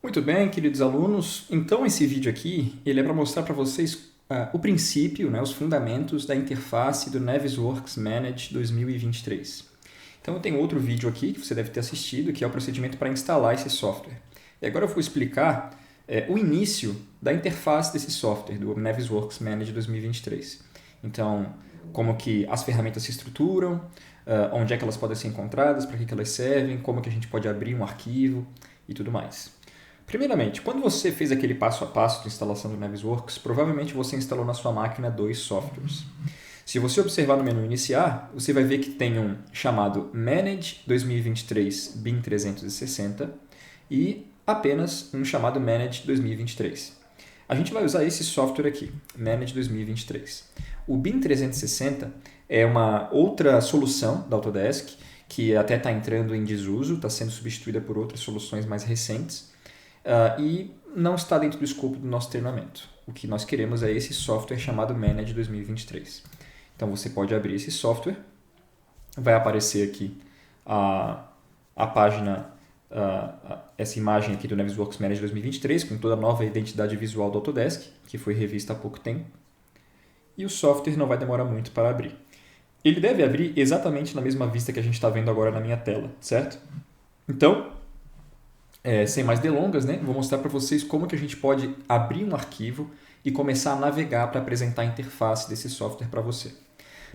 Muito bem, queridos alunos. Então, esse vídeo aqui, ele é para mostrar para vocês o princípio, né, os fundamentos da interface do Navisworks Manage 2023. Então, eu tenho outro vídeo aqui que você deve ter assistido, que é o procedimento para instalar esse software. E agora eu vou explicar o início da interface desse software, do Navisworks Manage 2023. Então, como que as ferramentas se estruturam, onde é que elas podem ser encontradas, para que elas servem, como que a gente pode abrir um arquivo e tudo mais. Primeiramente, quando você fez aquele passo a passo de instalação do Navisworks, provavelmente você instalou na sua máquina dois softwares. Se você observar no menu iniciar, você vai ver que tem um chamado Manage 2023 BIM 360 e apenas um chamado Manage 2023. A gente vai usar esse software aqui, Manage 2023. O BIM 360 é uma outra solução da Autodesk que até está entrando em desuso, está sendo substituída por outras soluções mais recentes. E não está dentro do escopo do nosso treinamento. O que nós queremos é esse software chamado Manage 2023. Então você pode abrir esse software, vai aparecer aqui a página, essa imagem aqui do Navisworks Manage 2023, com toda a nova identidade visual do Autodesk, que foi revista há pouco tempo. E o software não vai demorar muito para abrir. Ele deve abrir exatamente na mesma vista que a gente está vendo agora na minha tela, certo? Então, sem mais delongas, né, vou mostrar para vocês como que a gente pode abrir um arquivo e começar a navegar para apresentar a interface desse software para você.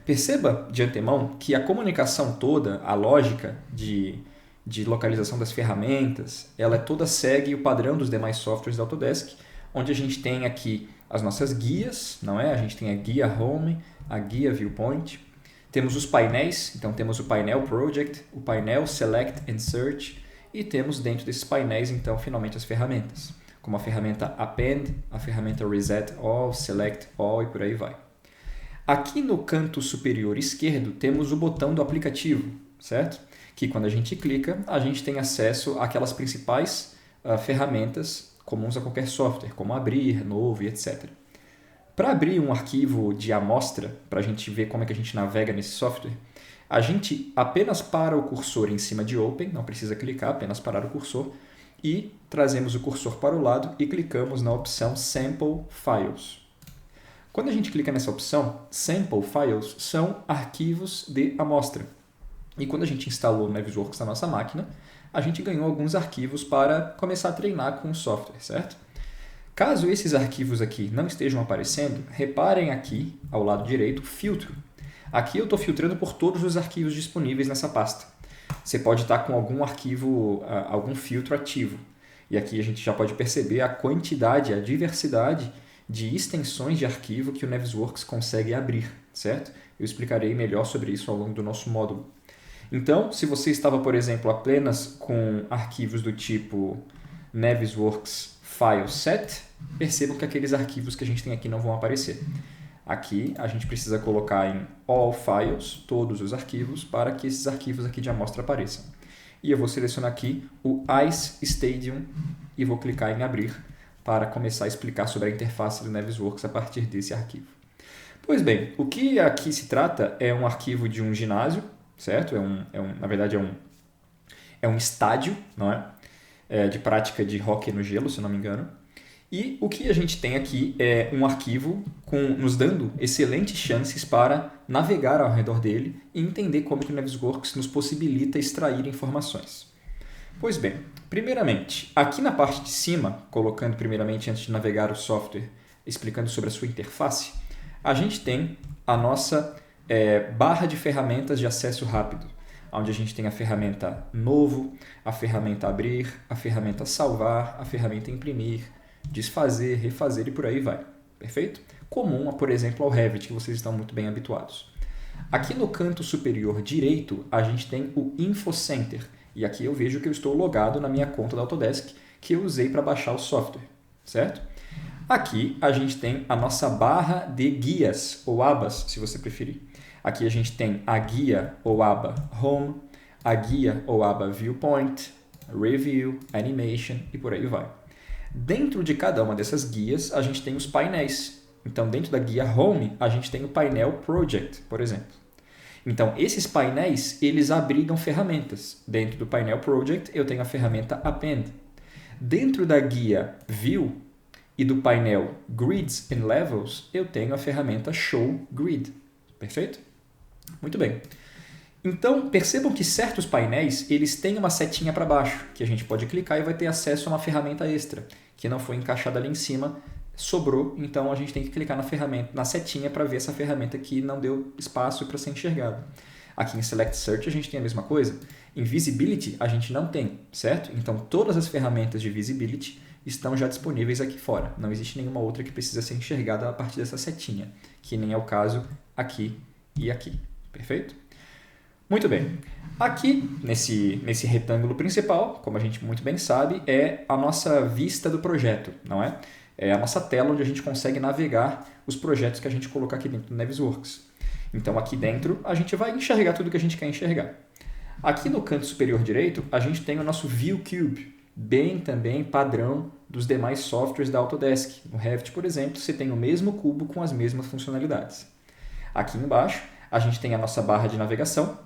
Perceba de antemão que a comunicação toda, a lógica de localização das ferramentas, ela toda segue o padrão dos demais softwares da Autodesk, onde a gente tem aqui as nossas guias, não é? A gente tem a guia Home, a guia Viewpoint, temos os painéis, então temos o painel Project, o painel Select and Search, e temos dentro desses painéis, então, finalmente as ferramentas, como a ferramenta Append, a ferramenta Reset All, Select All e por aí vai. Aqui no canto superior esquerdo temos o botão do aplicativo, certo? Que quando a gente clica, a gente tem acesso àquelas principais ferramentas comuns a qualquer software, como abrir, novo e etc. Para abrir um arquivo de amostra, para a gente ver como é que a gente navega nesse software, a gente apenas para o cursor em cima de Open, não precisa clicar, apenas parar o cursor, e trazemos o cursor para o lado e clicamos na opção Sample Files. Quando a gente clica nessa opção, Sample Files são arquivos de amostra. E quando a gente instalou o Navisworks na nossa máquina, a gente ganhou alguns arquivos para começar a treinar com o software, certo? Caso esses arquivos aqui não estejam aparecendo, reparem aqui, ao lado direito, Filtro. Aqui eu estou filtrando por todos os arquivos disponíveis nessa pasta. Você pode estar com algum arquivo, algum filtro ativo. E aqui a gente já pode perceber a quantidade, a diversidade de extensões de arquivo que o Navisworks consegue abrir, certo? Eu explicarei melhor sobre isso ao longo do nosso módulo. Então, se você estava, por exemplo, apenas com arquivos do tipo Navisworks File Set, percebam que aqueles arquivos que a gente tem aqui não vão aparecer. Aqui a gente precisa colocar em All Files, todos os arquivos, para que esses arquivos aqui de amostra apareçam. E eu vou selecionar aqui o Ice Stadium e vou clicar em Abrir para começar a explicar sobre a interface do Navisworks a partir desse arquivo. Pois bem, o que aqui se trata é um arquivo de um ginásio, certo? Na verdade é um estádio, não é? De prática de hóquei no gelo, se não me engano. E o que a gente tem aqui é um arquivo nos dando excelentes chances para navegar ao redor dele e entender como que o Navisworks nos possibilita extrair informações. Pois bem, primeiramente, aqui na parte de cima, colocando primeiramente antes de navegar o software, explicando sobre a sua interface, a gente tem a nossa barra de ferramentas de acesso rápido, onde a gente tem a ferramenta Novo, a ferramenta Abrir, a ferramenta Salvar, a ferramenta Imprimir, desfazer, refazer e por aí vai. Perfeito? Comum, por exemplo, ao Revit, que vocês estão muito bem habituados. Aqui no canto superior direito, a gente tem o Info Center. E aqui eu vejo que eu estou logado na minha conta da Autodesk, que eu usei para baixar o software. Certo? Aqui a gente tem a nossa barra de guias, ou abas, se você preferir. Aqui a gente tem a guia ou aba Home, a guia ou aba Viewpoint, Review, Animation e por aí vai. Dentro de cada uma dessas guias, a gente tem os painéis. Então, dentro da guia Home, a gente tem o painel Project, por exemplo. Então, esses painéis, eles abrigam ferramentas. Dentro do painel Project, eu tenho a ferramenta Append. Dentro da guia View e do painel Grids and Levels, eu tenho a ferramenta Show Grid. Perfeito? Muito bem. Então, percebam que certos painéis eles têm uma setinha para baixo, que a gente pode clicar e vai ter acesso a uma ferramenta extra, que não foi encaixada ali em cima, sobrou, então a gente tem que clicar na ferramenta, na setinha para ver essa ferramenta que não deu espaço para ser enxergada. Aqui em Select Search a gente tem a mesma coisa. Em Visibility a gente não tem, certo? Então todas as ferramentas de Visibility estão já disponíveis aqui fora. Não existe nenhuma outra que precisa ser enxergada a partir dessa setinha, que nem é o caso aqui e aqui. Perfeito? Muito bem. Aqui, nesse retângulo principal, como a gente muito bem sabe, é a nossa vista do projeto, não é? É a nossa tela onde a gente consegue navegar os projetos que a gente colocar aqui dentro do Navisworks. Então, aqui dentro, a gente vai enxergar tudo que a gente quer enxergar. Aqui no canto superior direito, a gente tem o nosso View Cube, bem também padrão dos demais softwares da Autodesk. No Revit, por exemplo, você tem o mesmo cubo com as mesmas funcionalidades. Aqui embaixo, a gente tem a nossa barra de navegação,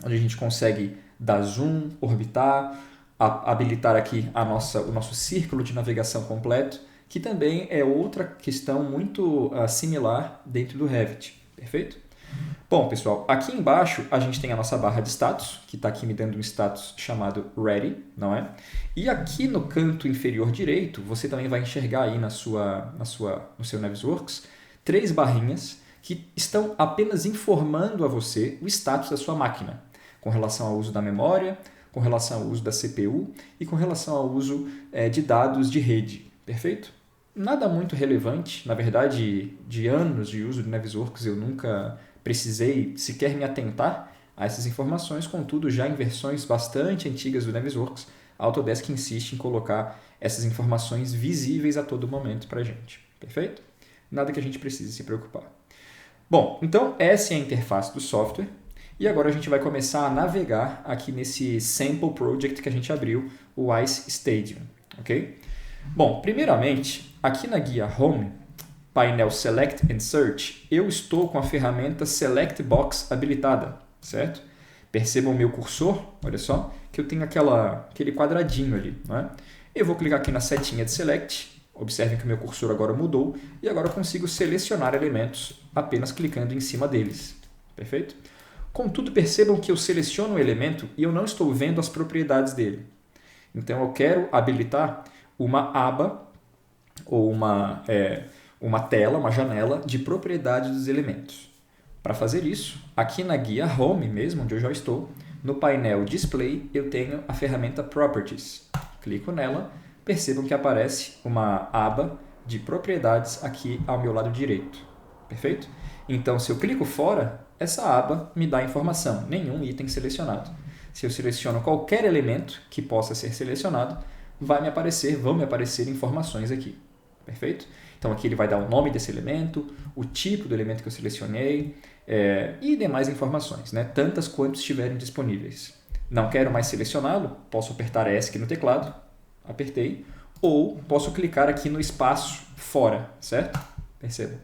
onde a gente consegue dar zoom, orbitar, habilitar aqui o nosso círculo de navegação completo, que também é outra questão muito similar dentro do Revit. Perfeito? Bom, pessoal, aqui embaixo a gente tem a nossa barra de status, que está aqui me dando um status chamado Ready, não é? E aqui no canto inferior direito, você também vai enxergar aí no seu Navisworks 3 barrinhas que estão apenas informando a você o status da sua máquina, com relação ao uso da memória, com relação ao uso da CPU e com relação ao uso de dados de rede. Perfeito? Nada muito relevante, na verdade, de anos de uso do Navisworks eu nunca precisei sequer me atentar a essas informações, contudo, já em versões bastante antigas do Navisworks, a Autodesk insiste em colocar essas informações visíveis a todo momento para a gente. Perfeito? Nada que a gente precise se preocupar. Bom, então essa é a interface do software e agora a gente vai começar a navegar aqui nesse Sample Project que a gente abriu, o Ice Stadium. Ok? Bom, primeiramente, aqui na guia Home, painel Select and Search, eu estou com a ferramenta Select Box habilitada, certo? Percebam o meu cursor, olha só, que eu tenho aquele quadradinho ali, não é? Eu vou clicar aqui na setinha de Select, observem que o meu cursor agora mudou, e agora eu consigo selecionar elementos apenas clicando em cima deles, perfeito? Contudo, percebam que eu seleciono o elemento e eu não estou vendo as propriedades dele. Então, eu quero habilitar uma aba ou uma tela, uma janela de propriedades dos elementos. Para fazer isso, aqui na guia Home mesmo, onde eu já estou, no painel Display eu tenho a ferramenta Properties. Clico nela, percebam que aparece uma aba de propriedades aqui ao meu lado direito. Perfeito? Então, se eu clico fora, essa aba me dá informação, nenhum item selecionado. Se eu seleciono qualquer elemento que possa ser selecionado, vão me aparecer informações aqui. Perfeito? Então aqui ele vai dar o nome desse elemento, o tipo do elemento que eu selecionei e demais informações, né? Tantas quanto estiverem disponíveis. Não quero mais selecioná-lo, posso apertar ESC no teclado, apertei, ou posso clicar aqui no espaço fora, certo? Perceba.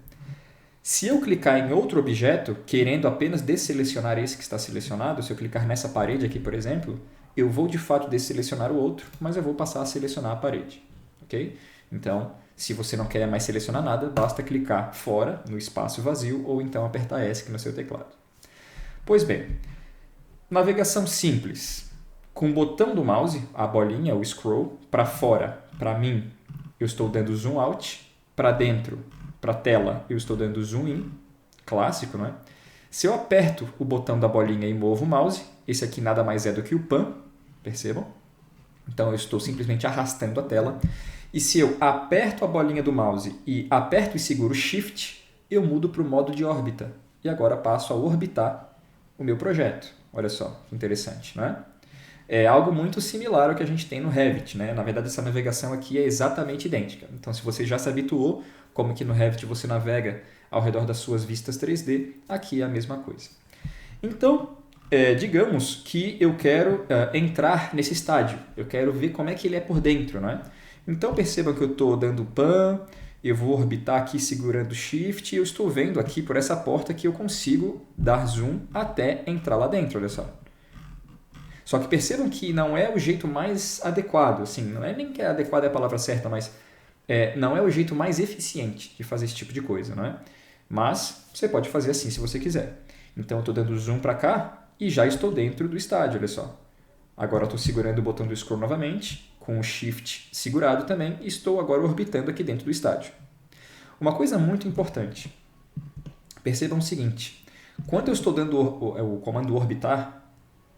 Se eu clicar em outro objeto, querendo apenas desselecionar esse que está selecionado, se eu clicar nessa parede aqui, por exemplo, eu vou de fato desselecionar o outro, mas eu vou passar a selecionar a parede. Ok? Então, se você não quer mais selecionar nada, basta clicar fora, no espaço vazio, ou então apertar ESC no seu teclado. Pois bem, navegação simples. Com o botão do mouse, a bolinha, o scroll, para fora, para mim, eu estou dando zoom out, para dentro, para a tela, eu estou dando zoom in, clássico, não é? Se eu aperto o botão da bolinha e movo o mouse, esse aqui nada mais é do que o pan, percebam? Então eu estou simplesmente arrastando a tela. E se eu aperto a bolinha do mouse e aperto e seguro Shift, eu mudo para o modo de órbita. E agora passo a orbitar o meu projeto. Olha só, que interessante, não é? É algo muito similar ao que a gente tem no Revit, né? Na verdade, essa navegação aqui é exatamente idêntica. Então, se você já se habituou, como que no Revit você navega ao redor das suas vistas 3D, aqui é a mesma coisa. Então, digamos que eu quero entrar nesse estádio. Eu quero ver como é que ele é por dentro, não é? Então, percebam que eu estou dando pan, eu vou orbitar aqui segurando Shift e eu estou vendo aqui por essa porta que eu consigo dar zoom até entrar lá dentro, olha só. Só que percebam que não é o jeito mais adequado, assim, não é nem que adequado é a palavra certa, mas não é o jeito mais eficiente de fazer esse tipo de coisa, não é? Mas você pode fazer assim se você quiser. Então eu estou dando zoom para cá e já estou dentro do estádio, olha só. Agora eu estou segurando o botão do scroll novamente, com o Shift segurado também, e estou agora orbitando aqui dentro do estádio. Uma coisa muito importante, percebam o seguinte, quando eu estou dando o comando orbitar,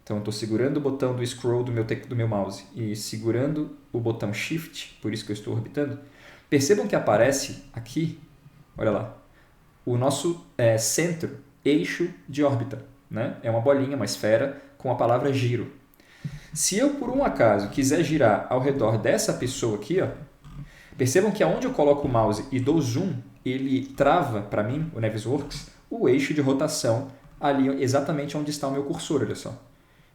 então eu estou segurando o botão do scroll do meu mouse e segurando o botão Shift, por isso que eu estou orbitando, percebam que aparece aqui, olha lá, o nosso centro, eixo de órbita, né? É uma bolinha, uma esfera, com a palavra giro. Se eu, por um acaso, quiser girar ao redor dessa pessoa aqui, ó, percebam que aonde eu coloco o mouse e dou zoom, ele trava, para mim, o Navisworks, o eixo de rotação ali exatamente onde está o meu cursor, olha só.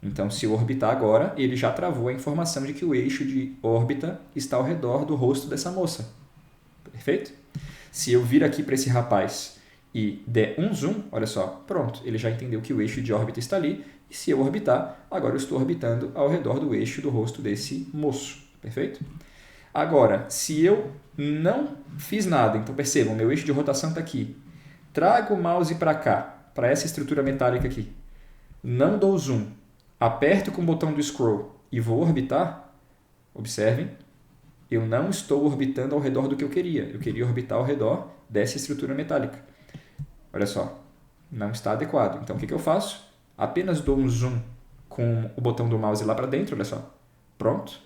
Então, se eu orbitar agora, ele já travou a informação de que o eixo de órbita está ao redor do rosto dessa moça. Perfeito? Se eu vir aqui para esse rapaz e der um zoom, olha só, pronto, ele já entendeu que o eixo de órbita está ali, e se eu orbitar, agora eu estou orbitando ao redor do eixo do rosto desse moço. Perfeito? Agora, se eu não fiz nada, então percebam, meu eixo de rotação está aqui, trago o mouse para cá, para essa estrutura metálica aqui, não dou zoom, aperto com o botão do scroll e vou orbitar, observem, eu não estou orbitando ao redor do que eu queria orbitar ao redor dessa estrutura metálica. Olha só, não está adequado. Então o que eu faço? Apenas dou um zoom com o botão do mouse lá para dentro, olha só, pronto,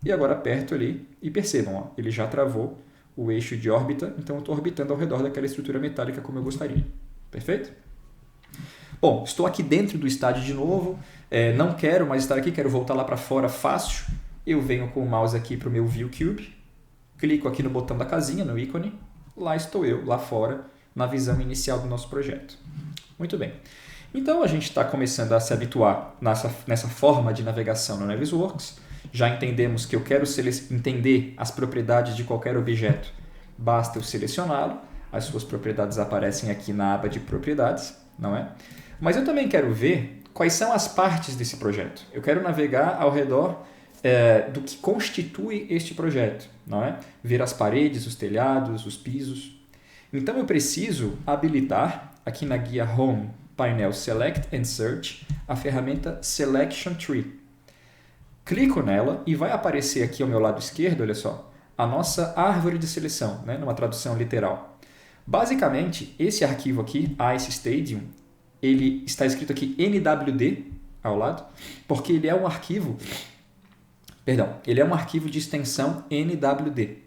e agora aperto ali e percebam, ó, ele já travou o eixo de órbita, então eu estou orbitando ao redor daquela estrutura metálica como eu gostaria. Perfeito? Bom, estou aqui dentro do estádio de novo, não quero mais estar aqui, quero voltar lá para fora fácil. Eu venho com o mouse aqui para o meu View Cube, clico aqui no botão da casinha, no ícone, lá estou eu, lá fora, na visão inicial do nosso projeto. Muito bem. Então a gente está começando a se habituar nessa forma de navegação no Navisworks. Já entendemos que eu quero entender as propriedades de qualquer objeto. Basta eu selecioná-lo, as suas propriedades aparecem aqui na aba de propriedades, não é? Mas eu também quero ver quais são as partes desse projeto. Eu quero navegar ao redor do que constitui este projeto, não é? Ver as paredes, os telhados, os pisos. Então eu preciso habilitar aqui na guia Home, painel Select and Search, a ferramenta Selection Tree. Clico nela e vai aparecer aqui ao meu lado esquerdo, olha só, a nossa árvore de seleção, né? Numa tradução literal. Basicamente, esse arquivo aqui, Ice Stadium, ele está escrito aqui NWD ao lado, porque ele é um arquivo de extensão NWD.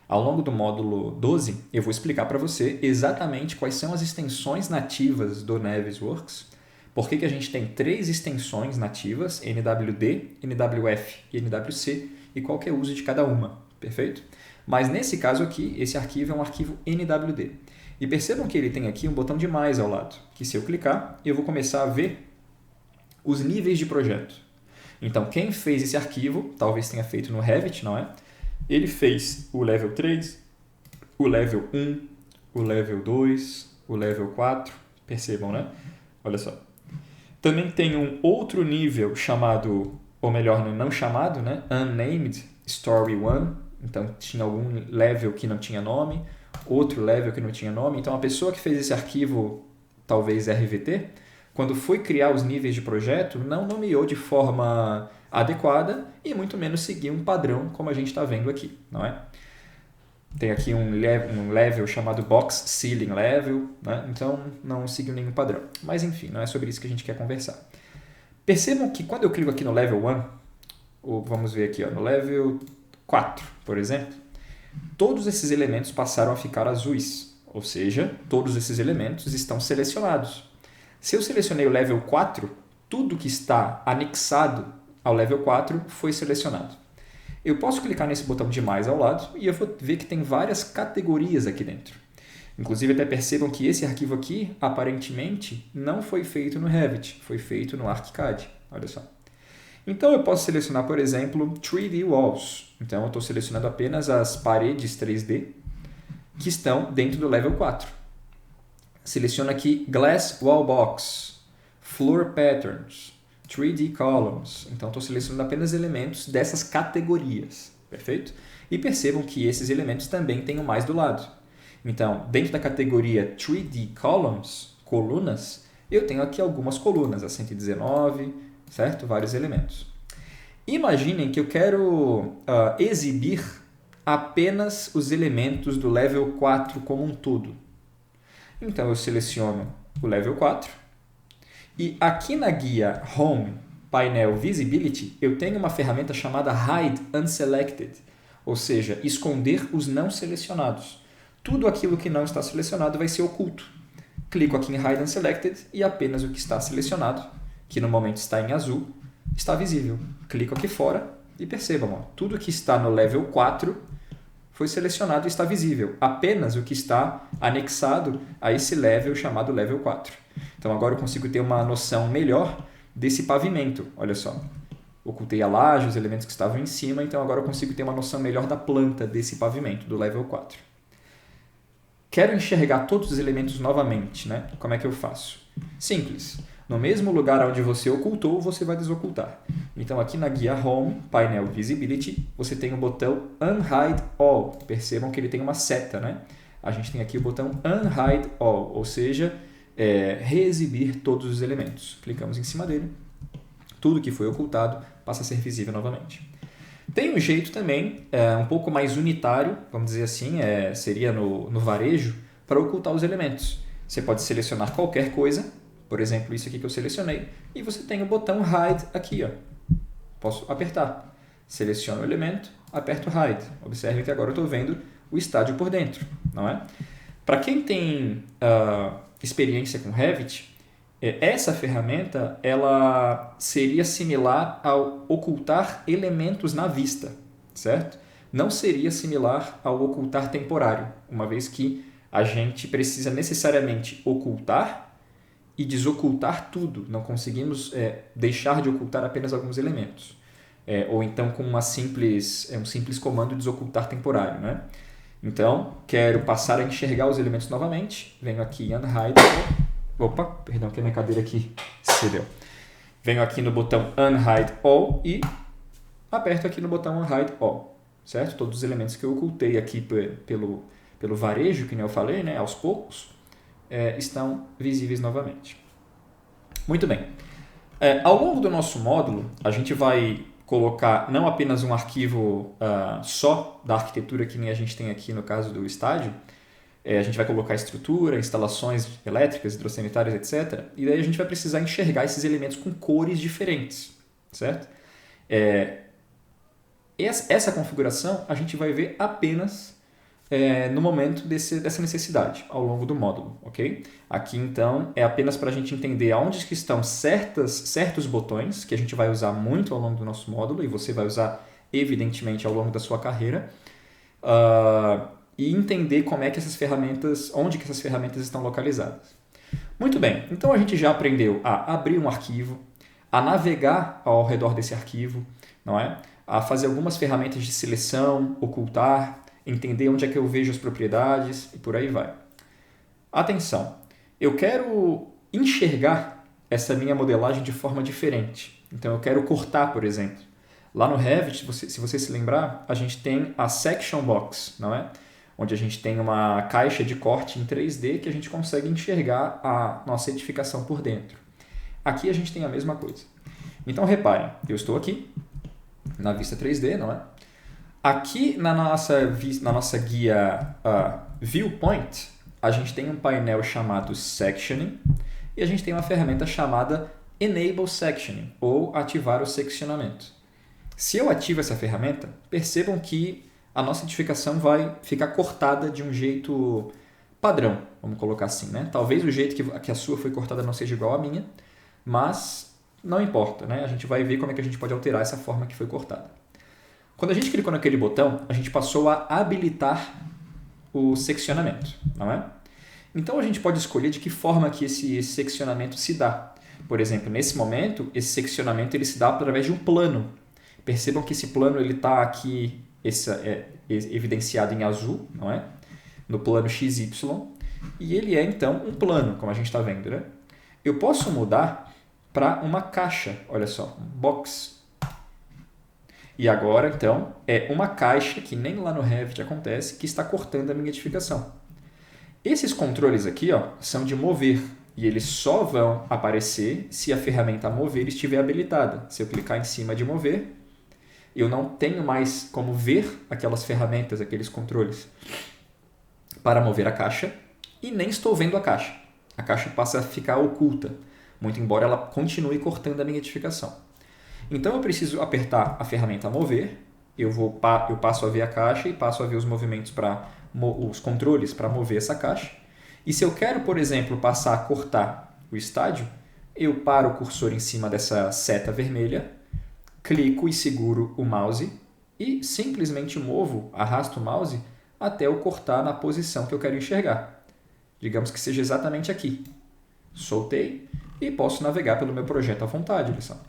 Ao longo do módulo 12, eu vou explicar para você exatamente quais são as extensões nativas do Navisworks, por que a gente tem 3 extensões nativas, NWD, NWF e NWC, e qual que é o uso de cada uma, perfeito? Mas nesse caso aqui, esse arquivo é um arquivo NWD. E percebam que ele tem aqui um botão de mais ao lado, que se eu clicar, eu vou começar a ver os níveis de projeto. Então, quem fez esse arquivo, talvez tenha feito no Revit, não é? Ele fez o level 3, o level 1, o level 2, o level 4, percebam, né? Olha só. Também tem um outro nível chamado, ou melhor, não chamado, né? Unnamed Story 1, então tinha algum level que não tinha nome, outro level que não tinha nome. Então a pessoa que fez esse arquivo, talvez RVT, quando foi criar os níveis de projeto, não nomeou de forma adequada e muito menos seguir um padrão como a gente está vendo aqui, não é? Tem aqui um level chamado Box Ceiling Level, né? Então não seguiu nenhum padrão. Mas enfim, não é sobre isso que a gente quer conversar. Percebam que quando eu clico aqui no Level 1, ou vamos ver aqui, ó, no Level 4, por exemplo, todos esses elementos passaram a ficar azuis, ou seja, todos esses elementos estão selecionados. Se eu selecionei o Level 4, tudo que está anexado ao Level 4 foi selecionado. Eu posso clicar nesse botão de mais ao lado e eu vou ver que tem várias categorias aqui dentro. Inclusive, até percebam que esse arquivo aqui, aparentemente, não foi feito no Revit, foi feito no ArchiCAD. Olha só. Então, eu posso selecionar, por exemplo, 3D Walls. Então, eu estou selecionando apenas as paredes 3D que estão dentro do Level 4. Seleciono aqui Glass Wall Box, Floor Patterns, 3D columns. Então, estou selecionando apenas elementos dessas categorias, perfeito? E percebam que esses elementos também têm o mais do lado. Então, dentro da categoria 3D columns, colunas, eu tenho aqui algumas colunas, a 119, certo? Vários elementos. Imaginem que eu quero exibir apenas os elementos do level 4 como um todo. Então, eu seleciono o level 4 e aqui na guia Home, Painel Visibility, eu tenho uma ferramenta chamada Hide Unselected, ou seja, esconder os não selecionados. Tudo aquilo que não está selecionado vai ser oculto. Clico aqui em Hide Unselected e apenas o que está selecionado, que no momento está em azul, está visível. Clico aqui fora e percebam, ó, tudo que está no level 4 foi selecionado e está visível. Apenas o que está anexado a esse level chamado level 4. Então agora eu consigo ter uma noção melhor desse pavimento. Olha só, ocultei a laje, os elementos que estavam em cima, então agora eu consigo ter uma noção melhor da planta desse pavimento, do level 4. Quero enxergar todos os elementos novamente, né? Como é que eu faço? Simples. No mesmo lugar onde você ocultou, você vai desocultar. Então, aqui na guia Home, Painel Visibility, você tem o botão Unhide All. Percebam que ele tem uma seta, né? A gente tem aqui o botão Unhide All, ou seja, reexibir todos os elementos. Clicamos em cima dele. Tudo que foi ocultado passa a ser visível novamente. Tem um jeito também, um pouco mais unitário, vamos dizer assim, seria no varejo, para ocultar os elementos. Você pode selecionar qualquer coisa, por exemplo, isso aqui que eu selecionei, e você tem o botão Hide aqui. Ó. Posso apertar. Seleciono o elemento, aperto Hide. Observe que agora eu estou vendo o estádio por dentro, não é? Para quem tem experiência com Revit, essa ferramenta ela seria similar ao ocultar elementos na vista, certo? Não seria similar ao ocultar temporário, uma vez que a gente precisa necessariamente ocultar e desocultar tudo. Não conseguimos deixar de ocultar apenas alguns elementos. Ou então com um simples comando desocultar temporário, né? Então, quero passar a enxergar os elementos novamente. Venho aqui em Unhide. Opa, perdão, que a minha cadeira aqui cedeu. Venho aqui no botão Unhide All e aperto aqui no botão Unhide All, certo? Todos os elementos que eu ocultei aqui pelo varejo, que nem eu falei, né, aos poucos, estão visíveis novamente. Muito bem. Ao longo do nosso módulo, a gente vai colocar não apenas um arquivo só da arquitetura que nem a gente tem aqui no caso do estádio. A gente vai colocar estrutura, instalações elétricas, hidrossanitárias, etc. E daí a gente vai precisar enxergar esses elementos com cores diferentes, certo? Essa configuração a gente vai ver apenas no momento dessa necessidade, ao longo do módulo, ok? Aqui, então, é apenas para a gente entender aonde que estão certos botões, que a gente vai usar muito ao longo do nosso módulo, e você vai usar, evidentemente, ao longo da sua carreira, e entender como é que onde que essas ferramentas estão localizadas. Muito bem, então a gente já aprendeu a abrir um arquivo, a navegar ao redor desse arquivo, não é? A fazer algumas ferramentas de seleção, ocultar, entender onde é que eu vejo as propriedades e por aí vai. Atenção, eu quero enxergar essa minha modelagem de forma diferente. Então eu quero cortar, por exemplo. Lá no Revit, se você se lembrar, a gente tem a Section Box, não é? Onde a gente tem uma caixa de corte em 3D que a gente consegue enxergar a nossa edificação por dentro. Aqui a gente tem a mesma coisa. Então reparem, eu estou aqui na vista 3D, não é? Aqui na nossa guia Viewpoint, a gente tem um painel chamado Sectioning e a gente tem uma ferramenta chamada Enable Sectioning, ou ativar o seccionamento. Se eu ativo essa ferramenta, percebam que a nossa edificação vai ficar cortada de um jeito padrão, vamos colocar assim, né? Talvez o jeito que a sua foi cortada não seja igual à minha, mas não importa, né? A gente vai ver como é que a gente pode alterar essa forma que foi cortada. Quando a gente clicou naquele botão, a gente passou a habilitar o seccionamento, não é? Então a gente pode escolher de que forma que esse seccionamento se dá. Por exemplo, nesse momento, esse seccionamento ele se dá através de um plano. Percebam que esse plano está aqui evidenciado em azul, não é? No plano XY, e ele é então um plano, como a gente está vendo, né? Eu posso mudar para uma caixa, olha só, um box. E agora, então, é uma caixa, que nem lá no Revit acontece, que está cortando a minha edificação. Esses controles aqui, ó, são de mover, e eles só vão aparecer se a ferramenta mover estiver habilitada. Se eu clicar em cima de mover, eu não tenho mais como ver aquelas ferramentas, aqueles controles para mover a caixa, e nem estou vendo a caixa. A caixa passa a ficar oculta, muito embora ela continue cortando a minha edificação. Então eu preciso apertar a ferramenta mover, eu passo a ver a caixa e passo a ver os movimentos os controles para mover essa caixa. E se eu quero, por exemplo, passar a cortar o estádio, eu paro o cursor em cima dessa seta vermelha, clico e seguro o mouse e simplesmente arrasto o mouse até eu cortar na posição que eu quero enxergar. Digamos que seja exatamente aqui. Soltei e posso navegar pelo meu projeto à vontade, pessoal.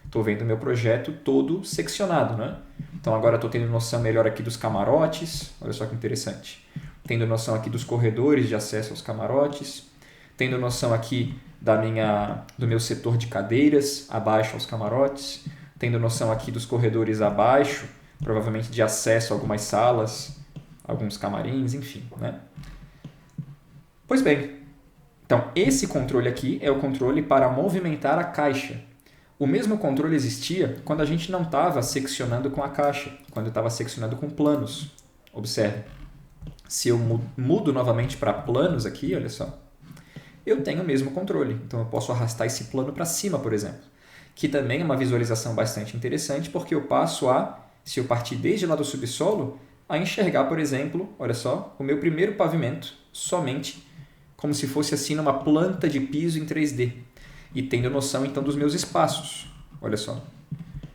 Estou vendo o meu projeto todo seccionado, né? Então agora estou tendo noção melhor aqui dos camarotes, olha só que interessante. Tendo noção aqui dos corredores de acesso aos camarotes, tendo noção aqui do meu setor de cadeiras abaixo aos camarotes, tendo noção aqui dos corredores abaixo, provavelmente de acesso a algumas salas, alguns camarins, enfim, né? Pois bem, então esse controle aqui é o controle para movimentar a caixa. O mesmo controle existia quando a gente não estava seccionando com a caixa, quando eu estava seccionando com planos. Observe, se eu mudo novamente para planos aqui, olha só, eu tenho o mesmo controle. Então eu posso arrastar esse plano para cima, por exemplo, que também é uma visualização bastante interessante, porque eu passo se eu partir desde lá do subsolo, a enxergar, por exemplo, olha só, o meu primeiro pavimento somente como se fosse assim numa planta de piso em 3D. E tendo noção então dos meus espaços. Olha só.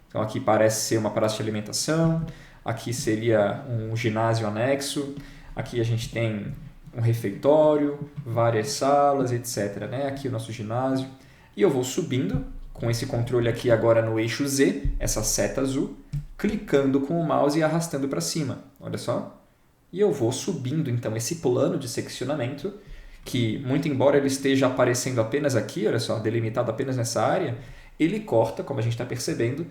Então aqui parece ser uma praça de alimentação, aqui seria um ginásio anexo, aqui a gente tem um refeitório, várias salas, etc. Né? Aqui o nosso ginásio. E eu vou subindo com esse controle aqui agora no eixo Z, essa seta azul, clicando com o mouse e arrastando para cima. Olha só. E eu vou subindo então esse plano de seccionamento, que, muito embora ele esteja aparecendo apenas aqui, olha só, delimitado apenas nessa área, ele corta, como a gente está percebendo,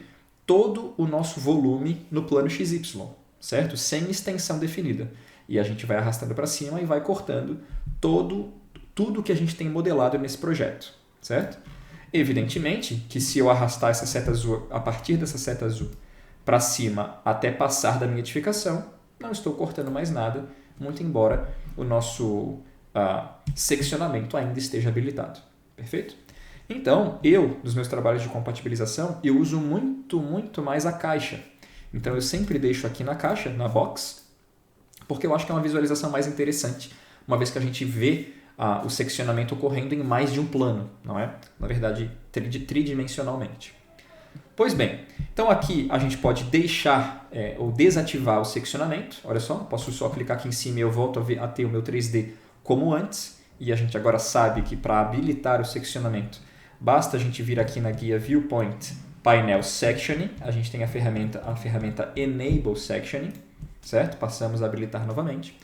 todo o nosso volume no plano XY, certo? Sem extensão definida. E a gente vai arrastando para cima e vai cortando tudo que a gente tem modelado nesse projeto, certo? Evidentemente que se eu arrastar essa seta azul, a partir dessa seta azul para cima até passar da minha edificação, não estou cortando mais nada, muito embora o nosso seccionamento ainda esteja habilitado. Perfeito? Então, nos meus trabalhos de compatibilização, eu uso muito mais a caixa. Então, eu sempre deixo aqui na caixa, na box, porque eu acho que é uma visualização mais interessante, uma vez que a gente vê o seccionamento ocorrendo em mais de um plano, não é? Na verdade, tridimensionalmente. Pois bem, então aqui a gente pode deixar ou desativar o seccionamento. Olha só, posso só clicar aqui em cima e eu volto a ter o meu 3D como antes, e a gente agora sabe que para habilitar o seccionamento, basta a gente vir aqui na guia Viewpoint Painel Sectioning, a gente tem a ferramenta Enable Sectioning, certo? Passamos a habilitar novamente.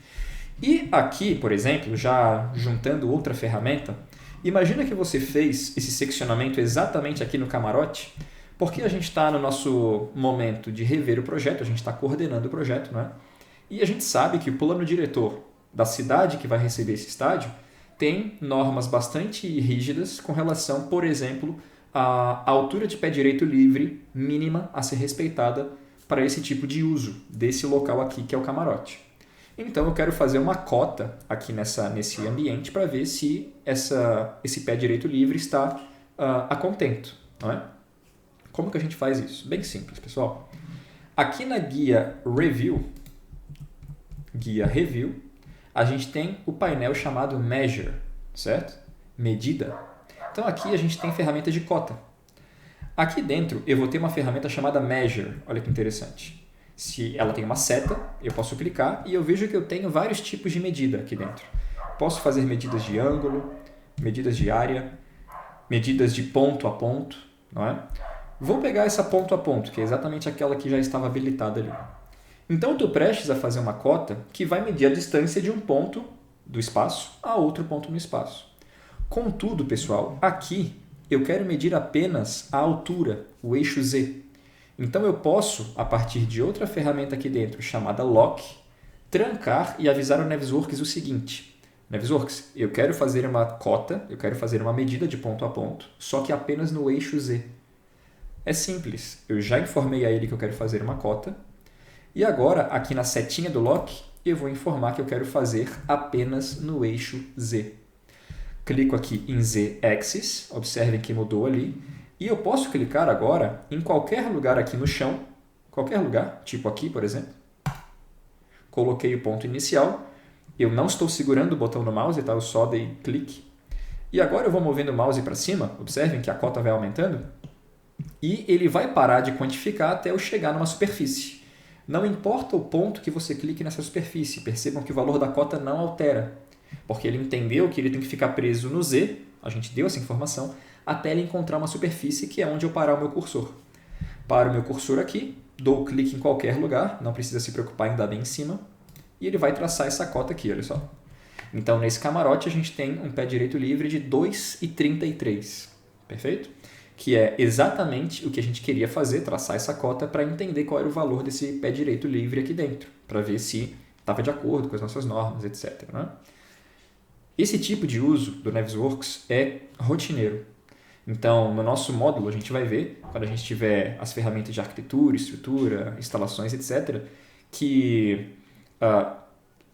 E aqui, por exemplo, já juntando outra ferramenta, imagina que você fez esse seccionamento exatamente aqui no camarote, porque a gente está no nosso momento de rever o projeto, a gente está coordenando o projeto, né? E a gente sabe que o plano diretor da cidade que vai receber esse estádio tem normas bastante rígidas com relação, por exemplo, à altura de pé direito livre mínima a ser respeitada para esse tipo de uso desse local aqui que é o camarote. Então eu quero fazer uma cota aqui nesse ambiente para ver se esse pé direito livre está a contento, não é? Como que a gente faz isso? Bem simples, pessoal. Aqui na guia Review, a gente tem o painel chamado Measure, certo? Medida. Então aqui a gente tem ferramenta de cota. Aqui dentro eu vou ter uma ferramenta chamada Measure. Olha que interessante. Se ela tem uma seta, eu posso clicar e eu vejo que eu tenho vários tipos de medida aqui dentro. Posso fazer medidas de ângulo, medidas de área, medidas de ponto a ponto, não é? Vou pegar essa ponto a ponto, que é exatamente aquela que já estava habilitada ali. Então, eu estou prestes a fazer uma cota que vai medir a distância de um ponto do espaço a outro ponto no espaço. Contudo, pessoal, aqui eu quero medir apenas a altura, o eixo Z. Então eu posso, a partir de outra ferramenta aqui dentro, chamada Lock, trancar e avisar o Navisworks o seguinte: Navisworks, eu quero fazer uma cota, eu quero fazer uma medida de ponto a ponto, só que apenas no eixo Z. É simples, eu já informei a ele que eu quero fazer uma cota, e agora, aqui na setinha do Lock, eu vou informar que eu quero fazer apenas no eixo Z. Clico aqui em Z-Axis, observem que mudou ali, e eu posso clicar agora em qualquer lugar aqui no chão, qualquer lugar, tipo aqui, por exemplo. Coloquei o ponto inicial, eu não estou segurando o botão do mouse, tá? Eu só dei clique. E agora eu vou movendo o mouse para cima, observem que a cota vai aumentando, e ele vai parar de quantificar até eu chegar numa superfície. Não importa o ponto que você clique nessa superfície, percebam que o valor da cota não altera, porque ele entendeu que ele tem que ficar preso no Z, a gente deu essa informação, até ele encontrar uma superfície que é onde eu parar o meu cursor. Paro o meu cursor aqui, dou clique em qualquer lugar, não precisa se preocupar em dar bem em cima, e ele vai traçar essa cota aqui, olha só. Então, nesse camarote, a gente tem um pé direito livre de 2,33, perfeito? Que é exatamente o que a gente queria fazer, traçar essa cota para entender qual era o valor desse pé direito livre aqui dentro, para ver se estava de acordo com as nossas normas, etc. Né? Esse tipo de uso do Navisworks é rotineiro. Então, no nosso módulo, a gente vai ver, quando a gente tiver as ferramentas de arquitetura, estrutura, instalações, etc., que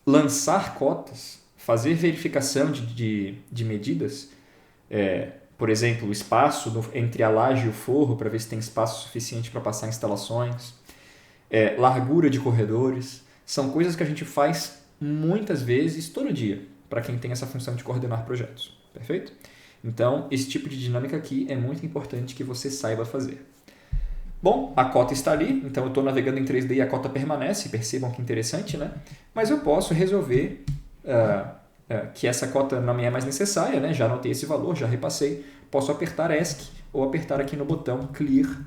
lançar cotas, fazer verificação de medidas, por exemplo, o espaço entre a laje e o forro, para ver se tem espaço suficiente para passar instalações, largura de corredores, são coisas que a gente faz muitas vezes, todo dia, para quem tem essa função de coordenar projetos. Perfeito? Então, esse tipo de dinâmica aqui é muito importante que você saiba fazer. Bom, a cota está ali, então eu estou navegando em 3D e a cota permanece, percebam que interessante, né? Mas eu posso resolver que essa cota não me é mais necessária, né? Já anotei esse valor, já repassei, posso apertar ESC ou apertar aqui no botão Clear,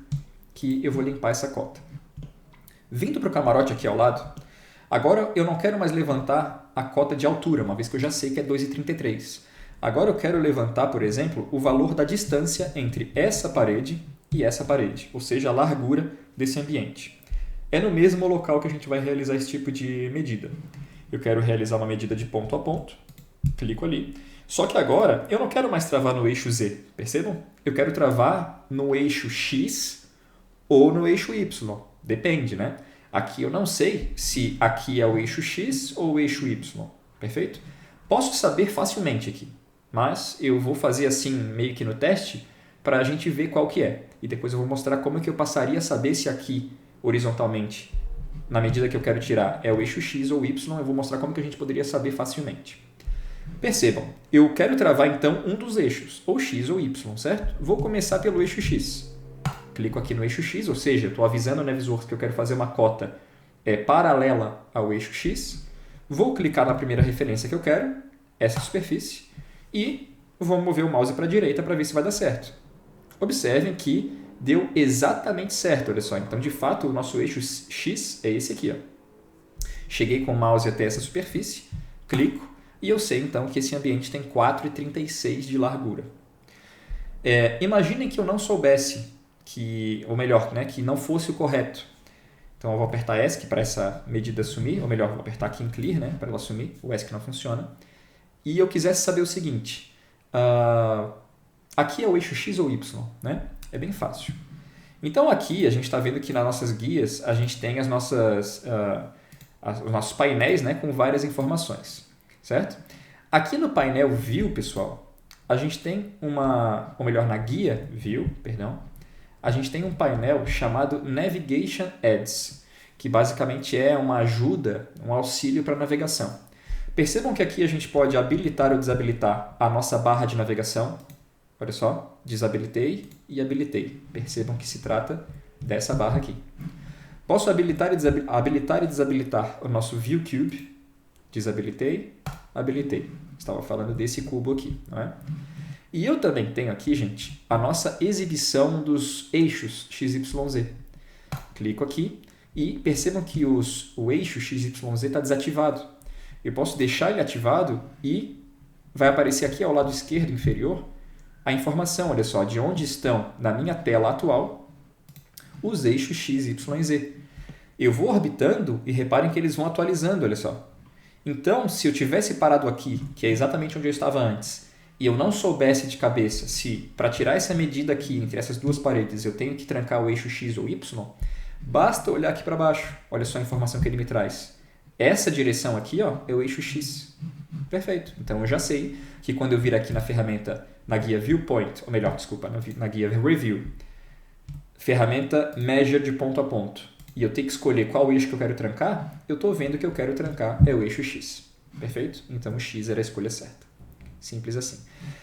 que eu vou limpar essa cota. Vindo para o camarote aqui ao lado, agora eu não quero mais levantar a cota de altura, uma vez que eu já sei que é 2,33. Agora eu quero levantar, por exemplo, o valor da distância entre essa parede e essa parede, ou seja, a largura desse ambiente. É no mesmo local que a gente vai realizar esse tipo de medida. Eu quero realizar uma medida de ponto a ponto, clico ali. Só que agora eu não quero mais travar no eixo Z, percebam? Eu quero travar no eixo X ou no eixo Y, depende, né? Aqui eu não sei se aqui é o eixo X ou o eixo Y, perfeito? Posso saber facilmente aqui, mas eu vou fazer assim meio que no teste para a gente ver qual que é. E depois eu vou mostrar como é que eu passaria a saber se aqui, horizontalmente, na medida que eu quero tirar, é o eixo X ou Y, eu vou mostrar como que a gente poderia saber facilmente. Percebam, eu quero travar então um dos eixos, ou X ou Y, certo? Vou começar pelo eixo X. Clico aqui no eixo X, ou seja, estou avisando o Navisworks que eu quero fazer uma cota paralela ao eixo X. Vou clicar na primeira referência que eu quero, essa superfície, e vou mover o mouse para a direita para ver se vai dar certo. Observem que deu exatamente certo, olha só. Então, de fato, o nosso eixo X é esse aqui. Ó. Cheguei com o mouse até essa superfície, clico, e eu sei, então, que esse ambiente tem 4,36 de largura. Imaginem que eu não soubesse, ou melhor, né, que não fosse o correto. Então, eu vou apertar ESC para essa medida sumir, ou melhor, vou apertar aqui em Clear, né, para ela sumir, o ESC não funciona. E eu quisesse saber o seguinte, aqui é o eixo X ou Y, né? É bem fácil. Então, aqui a gente está vendo que nas nossas guias a gente tem os nossos painéis, né, com várias informações, certo? Aqui no painel View, pessoal, a gente tem ou melhor, na guia View, perdão, a gente tem um painel chamado Navigation Aids, que basicamente é uma ajuda, um auxílio para navegação. Percebam que aqui a gente pode habilitar ou desabilitar a nossa barra de navegação. Olha só, desabilitei e habilitei. Percebam que se trata dessa barra aqui. Posso habilitar e desabilitar o nosso View Cube. Desabilitei, habilitei. Estava falando desse cubo aqui, não é? E eu também tenho aqui, gente, a nossa exibição dos eixos XYZ. Clico aqui e percebam que o eixo XYZ está desativado. Eu posso deixar ele ativado e vai aparecer aqui ao lado esquerdo inferior a informação, olha só, de onde estão na minha tela atual os eixos x, y, z. Eu vou orbitando e reparem que eles vão atualizando, olha só. Então, se eu tivesse parado aqui, que é exatamente onde eu estava antes, e eu não soubesse de cabeça se, para tirar essa medida aqui entre essas duas paredes, eu tenho que trancar o eixo x ou y, basta olhar aqui para baixo. Olha só a informação que ele me traz. Essa direção aqui, ó, é o eixo x. Perfeito. Então, eu já sei que quando eu vir aqui na ferramenta, na guia Viewpoint, ou melhor, desculpa, na guia Review, ferramenta Measure de ponto a ponto, e eu tenho que escolher qual eixo que eu quero trancar, eu estou vendo que eu quero trancar é o eixo x. Perfeito? Então, o x era a escolha certa. Simples assim.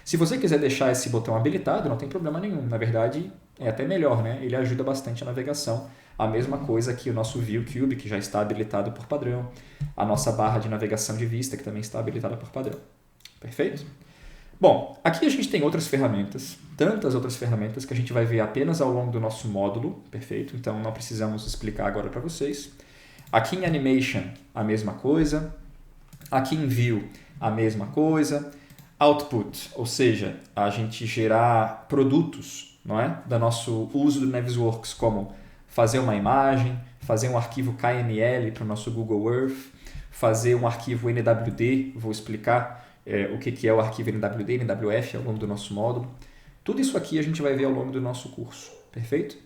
Se você quiser deixar esse botão habilitado, não tem problema nenhum. Na verdade, é até melhor, né? Ele ajuda bastante a navegação. A mesma coisa que o nosso ViewCube, que já está habilitado por padrão. A nossa barra de navegação de vista, que também está habilitada por padrão. Perfeito? Bom, aqui a gente tem outras ferramentas, tantas outras ferramentas que a gente vai ver apenas ao longo do nosso módulo, perfeito? Então não precisamos explicar agora para vocês. Aqui em Animation, a mesma coisa. Aqui em View, a mesma coisa. Output, ou seja, a gente gerar produtos, não é? Do nosso uso do Navisworks, como fazer uma imagem, fazer um arquivo KML para o nosso Google Earth, fazer um arquivo NWD, vou explicar o que é o arquivo NWD, NWF ao longo do nosso módulo. Tudo isso aqui a gente vai ver ao longo do nosso curso, perfeito?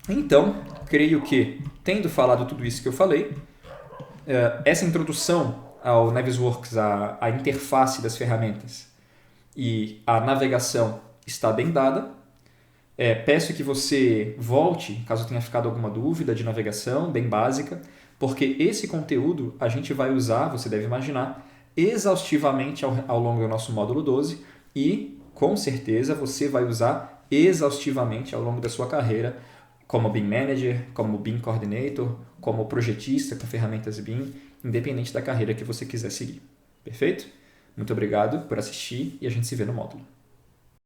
Então, creio que, tendo falado tudo isso que eu falei, essa introdução ao Navisworks, a interface das ferramentas e a navegação está bem dada. Peço que você volte, caso tenha ficado alguma dúvida de navegação, bem básica, porque esse conteúdo a gente vai usar, você deve imaginar, exaustivamente ao longo do nosso módulo 12 e, com certeza, você vai usar exaustivamente ao longo da sua carreira como BIM Manager, como BIM Coordinator, como projetista com ferramentas BIM, independente da carreira que você quiser seguir. Perfeito? Muito obrigado por assistir e a gente se vê no módulo.